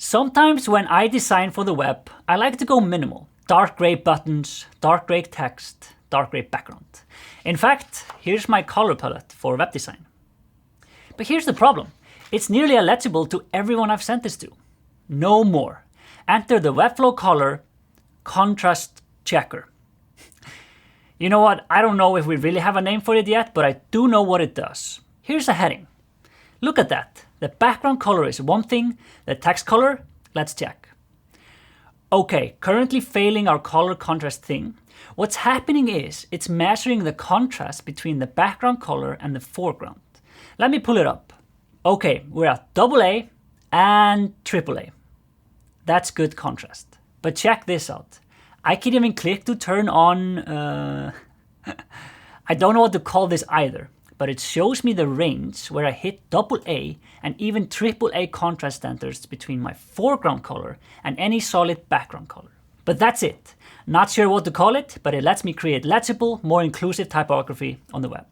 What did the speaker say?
Sometimes when I design for the web, I like to go minimal. Dark gray buttons, dark gray text, dark gray background. In fact, here's my color palette for web design. But here's the problem. It's nearly illegible to everyone I've sent this to. No more. Enter the Webflow color contrast checker. You know what? I don't know if we really have a name for it yet, but I do know what it does. Here's a heading. Look at that. The background color is one thing, the text color, let's check. Okay, currently failing our color contrast thing. What's happening is it's measuring the contrast between the background color and the foreground. Let me pull it up. Okay, we're at AA and AAA. That's good contrast. But check this out. I can even click to turn on, I don't know what to call this either, but it shows me the range where I hit AA and even AAA contrast centers between my foreground color and any solid background color. But that's it. Not sure what to call it, but it lets me create legible, more inclusive typography on the web.